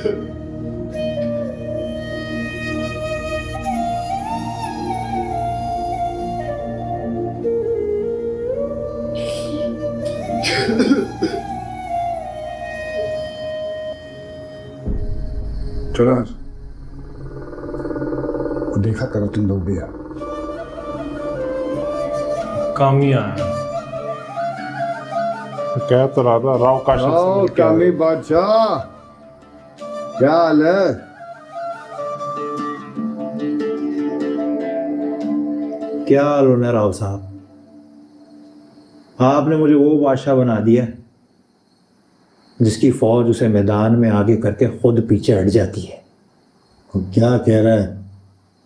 चलो वो देखा करो तुम लोग भी यार। काम ही आया। क्या तो रहा था राव काशी से मिलके कामी आए। बादशाह, क्या हाल है? क्या हाल होना राव साहब, आपने मुझे वो बादशाह बना दिया जिसकी फौज उसे मैदान में आगे करके खुद पीछे हट जाती है। अब क्या कह रहा है?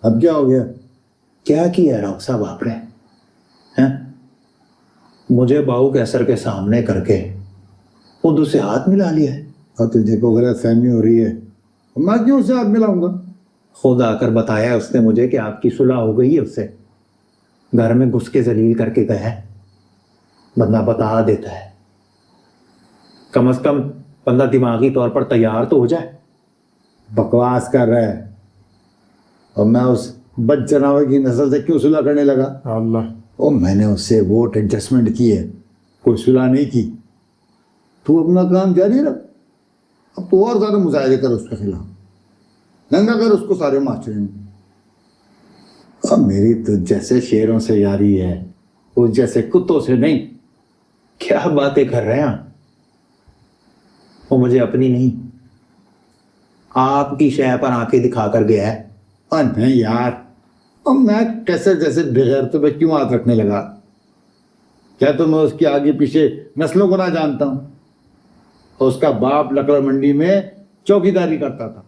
अब क्या हो गया? क्या किया राव साहब आपने? हैं? मुझे बाहू कैसर के सामने करके खुद उसे हाथ मिला लिया है। अब तुझे को गलत फहमी हो रही है, मैं क्यों उससे हाथ मिलाऊंगा? खुद आकर बताया उसने मुझे कि आपकी सुलह हो गई है उससे। घर में घुस के जलील करके गया है, बंदा बता देता है। कम से कम बंदा दिमागी तौर पर तैयार तो हो जाए। बकवास कर रहा है। और मैं उस बद जनावर की नस्ल से क्यों सुलह करने लगा? अल्लाह, ओ मैंने उससे वोट एडजस्टमेंट की है, कोई सुलह नहीं की। तू अपना काम जारी रख। अब तो और ज्यादा मुजाहिदे कर उसके खिलाफ, नंगा कर उसको सारे माशरे में। अब मेरी तो जैसे शेरों से यारी है, उस जैसे कुत्तों से नहीं। क्या बातें कर रहे हैं आप? वो मुझे अपनी नहीं, आपकी शय पर आंखें दिखाकर गया है। और नहीं यार, अब मैं कैसे जैसे बगैर तो मैं क्यों हाथ रखने लगा? क्या तो मैं उसके आगे पीछे नस्लों को ना जानता हूं? उसका बाप लकड़ मंडी में चौकीदारी करता था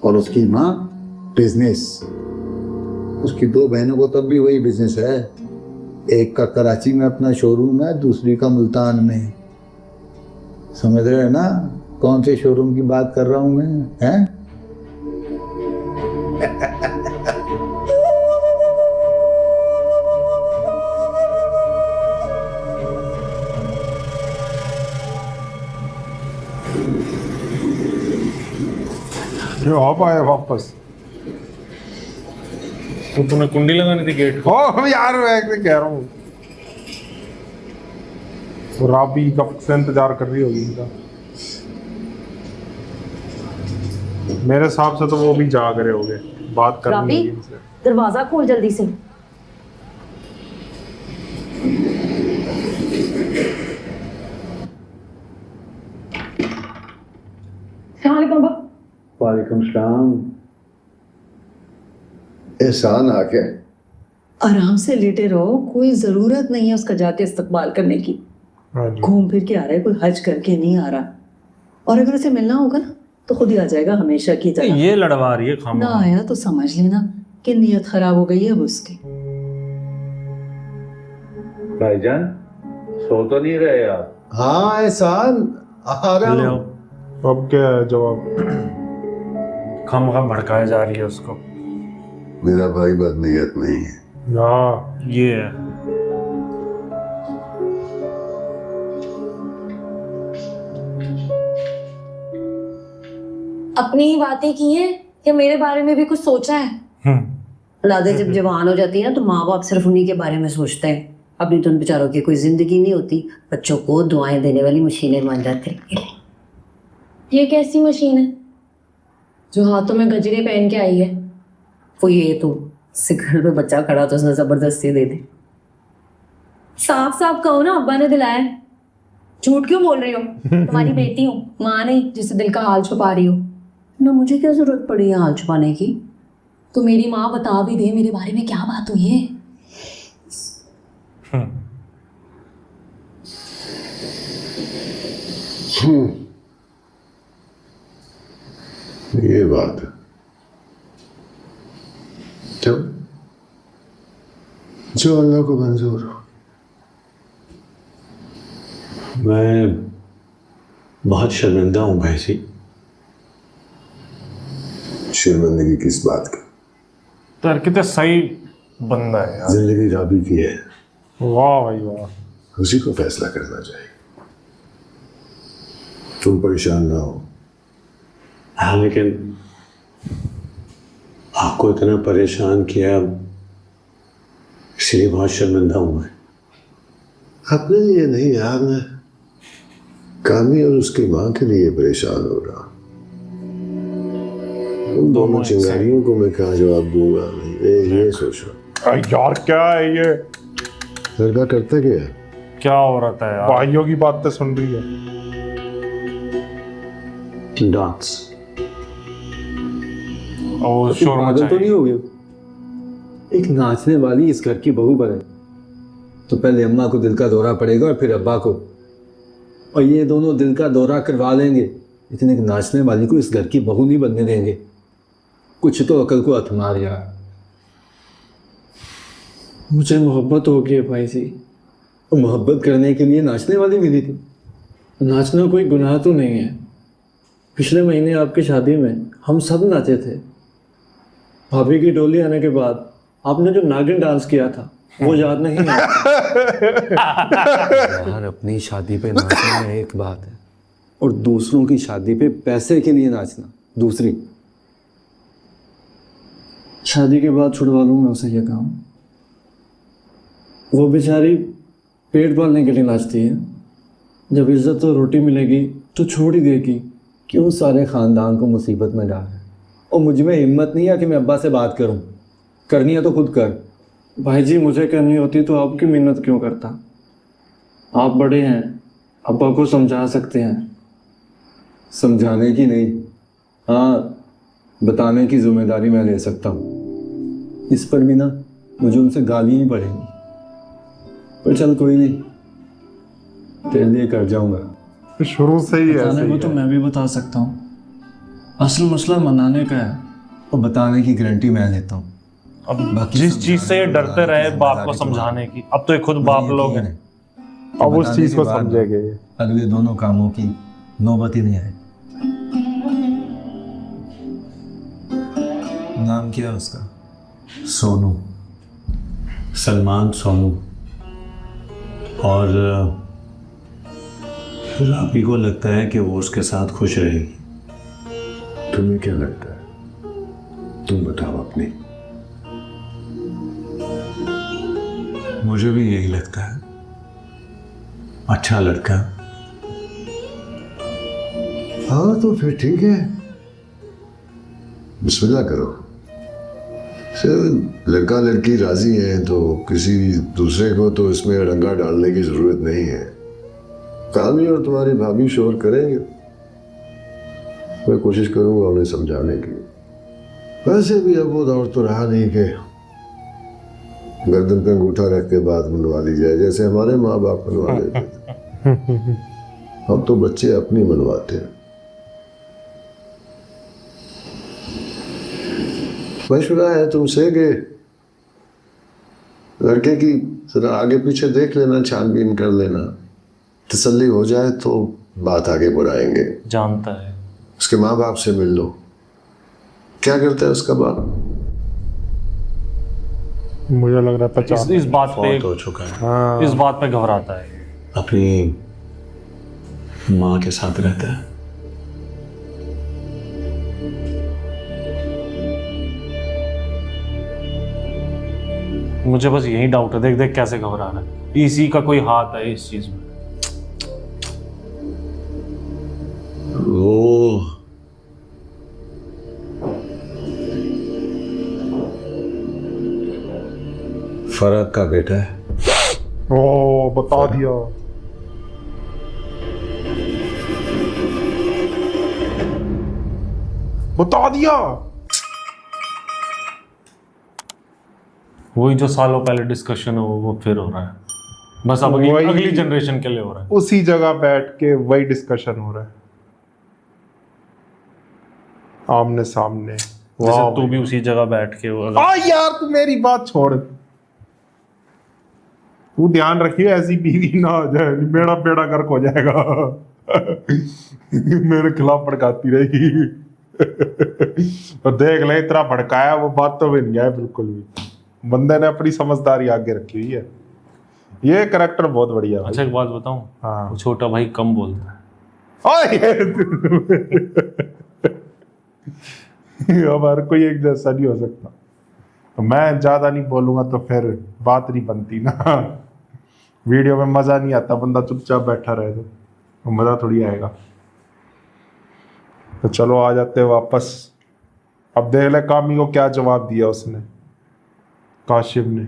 और उसकी माँ बिजनेस। उसकी दो बहनों को तब भी वही बिजनेस है। एक का कराची में अपना शोरूम है, दूसरी का मुल्तान में। समझ रहे हैं ना कौन से शोरूम की बात कर रहा हूं मैं? हैं? जो आप आए वापस। तो तूने कुंडी लगानी थी गेट को। हो यार, मैं एक कह रहा हूँ वो राबी कब से इंतजार कर रही होगी इनका। मेरे हिसाब से तो वो भी जाग रहे होंगे, बात करनी राबी, होगी इनसे। दरवाजा खोल जल्दी से। वालेकुम सलाम। एहसान आ गया। आराम से लेटे रहो, कोई जरूरत नहीं है उसका जाके इस्तकबाल करने की। हाँ जी। घूम फिर के आ रहा है, कोई हज करके नहीं आ रहा। और अगर उसे मिलना होगा ना तो खुद ही आ जाएगा हमेशा की तरह। ये लड़वा रही है खामा। ना आया तो समझ लेना कि नीयत खराब हो गई है अब उसकी। भाईजान सो तो नहीं रहे आप? हाँ एहसान, आ रहा ले हूं। आओ। अब क्या है जवाब? खामा भड़काया जा रही है उसको। मेरा भाई बदनीयत नहीं है। हाँ, ये है। अपनी ही बातें की हैं या मेरे बारे में भी कुछ सोचा है? औलादें जब जवान हो जाती है ना तो माँ बाप सिर्फ उन्हीं के बारे में सोचते हैं। अपनी तो उन बेचारों की कोई जिंदगी नहीं होती। बच्चों को दुआएं देने वाली मशीनें बन जाते हैं। ये कैसी मशीन है जो हाथों में गजरे पहन के आई है? वो ये तो सिखर पे बच्चा खड़ा तो उसने जबरदस्ती दे दी। साफ साफ कहो ना, अब्बा ने दिलाया है। झूठ क्यों बोल रही हो? तुम्हारी बेटी हूँ, माँ नहीं जिससे दिल का हाल छुपा रही हो। ना मुझे क्या जरूरत पड़ी है हाल छुपाने की? तो मेरी माँ बता भी दे मेरे बारे में क्या बात हुई है। ये बात है। जो अल्लाह को मंजूर हो। मैं बहुत शर्मिंदा हूँ भैंसी। शर्मिंदगी किस बात की? तो यार कितना सही बंदा है यार। जिंदगी राबी की है, वाह भाई वाह। उसी को फैसला करना चाहिए। तुम परेशान ना हो, हाँ, लेकिन आपको इतना परेशान किया, इसलिए बहुत शर्मिंदा हूँ मैं। अपने लिए नहीं यार, मैं कामी और उसकी माँ के लिए परेशान हो रहा। उन दोनों चिंगारियों को मैं क्या जवाब दूंगा? ये सोच रहा। यार क्या है ये? लड़का करता क्या है? क्या हो रहा था यार? भाइयों की बात तो सुन रही है। डांस। और शोर पागल तो मचाएगी। नहीं हो गए? एक नाचने वाली इस घर की बहू बने तो पहले अम्मा को दिल का दौरा पड़ेगा और फिर अब्बा को, और ये दोनों दिल का दौरा करवा लेंगे, लेकिन एक नाचने वाली को इस घर की बहू नहीं बनने देंगे। कुछ तो अकल को हथ मार यार। मुझे मोहब्बत हो गई है भाई जी, और मोहब्बत करने के लिए नाचने वाली मिली थी। नाचना कोई गुनाह तो नहीं है। पिछले महीने आपकी शादी में हम सब नाचे थे। भाभी की डोली आने के बाद आपने जो नागिन डांस किया था वो याद नहीं है? यार अपनी शादी पे नाचना है एक बात है, और दूसरों की शादी पे पैसे के लिए नाचना दूसरी। शादी के बाद छुड़वा लूँ मैं उसे ये काम। वो बेचारी पेट पालने के लिए नाचती है, जब इज्जत और रोटी मिलेगी तो छोड़ ही देगी। क्यों सारे ख़ानदान को मुसीबत में डाल रहे? और मुझ में हिम्मत नहीं है कि मैं अब्बा से बात करूं। करनी है तो खुद कर। भाई जी मुझे करनी होती तो आपकी मिन्नत क्यों करता? आप बड़े हैं, अब्बा को समझा सकते हैं। समझाने की नहीं, हाँ बताने की जिम्मेदारी मैं ले सकता हूँ। इस पर भी ना मुझे उनसे गाली ही पड़ेंगी, पर चल कोई नहीं, तेरे लिए कर जाऊंगा। शुरू से ही ऐसे बताने ही को तो है। मैं भी बता सकता हूँ, असल मसला मनाने का है, और बताने की गारंटी मैं लेता हूँ। अब बाकी जिस चीज से ये समझाने डरते वाला रहे की बाप को जिम्मेदारी समझाने की, अब तो ये खुद बाप मुझे लोग यकीन हैं। है कि अब उस बताने चीज के को बाद समझेंगे। अगले दोनों कामों की नौबत ही नहीं आए। नाम क्या है उसका? सोनू, सलमान सोनू। और राबी को लगता है कि वो उसके साथ खुश रहेगी। तुम्हें क्या लगता है? तुम बताओ अपनी। मुझे भी यही लगता है, अच्छा लड़का। हाँ तो फिर ठीक है, बिस्मिल्लाह करो। सिर्फ लड़का लड़की राजी हैं तो किसी दूसरे को तो इसमें रंगा डालने की जरूरत नहीं है। कामी और तुम्हारी भाभी शोर करेंगे, मैं कोशिश करूंगा उन्हें समझाने की। वैसे भी अब वो दौर तो रहा नहीं कि गर्दन पे अंगूठा रख के बात मनवा ली जाए, जैसे हमारे माँ बाप मनवा लेते थे। अब तो बच्चे अपनी मनवाते हैं। मशवरा है तुमसे कि लड़के की जरा आगे पीछे देख लेना, छानबीन कर लेना, तसल्ली हो जाए तो बात आगे बढ़ाएंगे। जानता है। उसके माँ बाप से मिल लो। क्या करता है उसका बाप? मुझे लग रहा है 50 इस बात पे बहुत हो चुका है। हाँ। इस बात पे घबराता है। अपनी माँ के साथ रहता है। मुझे बस यही डाउट है, देख देख कैसे घबरा रहा है। इसी का कोई हाथ है इस चीज में। वो फरक का बेटा है। ओ बता दिया। बता दिया। वही जो सालों पहले डिस्कशन है वो फिर हो रहा है। बस अब वही- अगली जनरेशन के लिए हो रहा है। उसी जगह बैठ के वही डिस्कशन हो रहा है, आमने सामने। जैसे वाह तू भी उसी जगह बैठ के वो आ यार तू मेरी बात छोड़, तू ध्यान रखिए ऐसी बीवी ना हो जाए, बेड़ा बेड़ा गर्क हो जाएगा। मेरे खिलाफ भड़काती रहेगी। और देख ले इतना भड़काया, वो बात तो भी नहीं है बिल्कुल भी। बंदे ने अपनी समझदारी आगे रखी हुई है। ये करेक्टर बहुत बढ़िया है। अच्छा एक बात बताऊं, हाँ। वो छोटा भाई कम बोलता है। ओए अब हर कोई एक जैसा नहीं हो सकता, तो मैं ज्यादा नहीं बोलूंगा तो फिर बात नहीं बनती ना। वीडियो में मजा नहीं आता, बंदा चुपचाप बैठा रहे तो मजा थोड़ी आएगा। तो चलो आ जाते हैं वापस। अब देख ले कामी को क्या जवाब दिया उसने, काशिफ ने।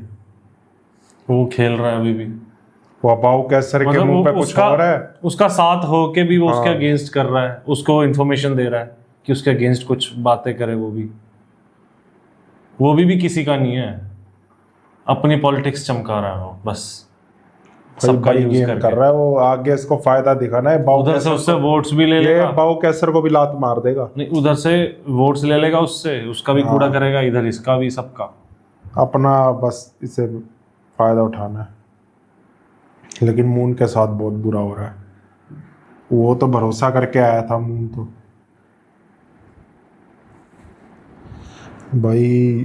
वो खेल रहा है अभी भी, वो अबाऊ कैसर के मतलब मुंह पे वो कुछ उसका हो रहा है। उसका साथ हो के भी वो उसके हाँ। अगेंस्ट कर रहा है, उसको इन्फॉर्मेशन दे रहा है कि उसके अगेंस्ट कुछ बातें करे। वो भी किसी का नहीं है, अपनी पॉलिटिक्स चमका रहा है वो बस, सबका भाई यूज गेम करके। कर रहा है वो, आगे इसको फायदा दिखाना है। बाऊ उधर से कैसर उससे को- वोट्स भी ले ये लेगा, बाऊ कैसर को भी लात मार देगा। नहीं उधर से वोट्स ले लेगा उससे, उसका भी कूड़ा करेगा, इधर इसका भी, सबका। अपना बस इसे फायदा उठाना है। लेकिन मून के साथ बहुत बुरा हो रहा है। वो तो भरोसा करके आया था मून तो। भाई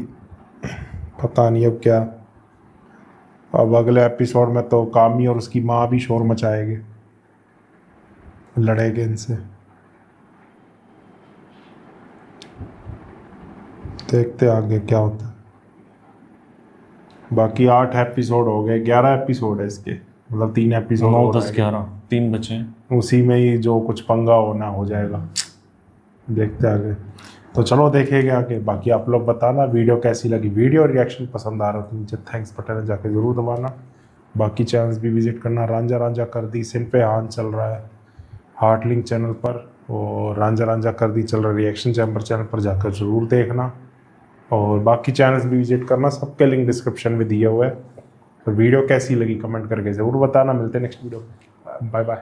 पता नहीं अब क्या। अब अगले एपिसोड में तो कामी और उसकी माँ भी शोर मचाएंगे, लड़ेंगे इनसे। देखते आगे क्या होता है। बाकी 8 एपिसोड हो गए, 11 एपिसोड है इसके, मतलब 3 एपिसोड 9, 10, 11, 3 बचे हैं। उसी में ही जो कुछ पंगा होना हो जाएगा। देखते आगे। तो चलो देखेंगे आगे। बाकी आप लोग बताना वीडियो कैसी लगी। वीडियो रिएक्शन पसंद आ रहा तो नीचे थैंक्स बटन है जाके ज़रूर दबाना। बाकी चैनल्स भी विजिट करना। रांझा रांझा कर दी सिन पे हान चल रहा है हार्ट लिंक चैनल पर, और रांझा रांझा कर दी चल रहा है रिएक्शन चैम्बर चैनल पर, जाकर ज़रूर देखना। और बाकी चैनल्स भी विजिट करना, सबके लिंक डिस्क्रिप्शन में दिए हुए है। तो वीडियो कैसी लगी कमेंट करके ज़रूर बताना। मिलते हैं नेक्स्ट वीडियो में। Bye bye.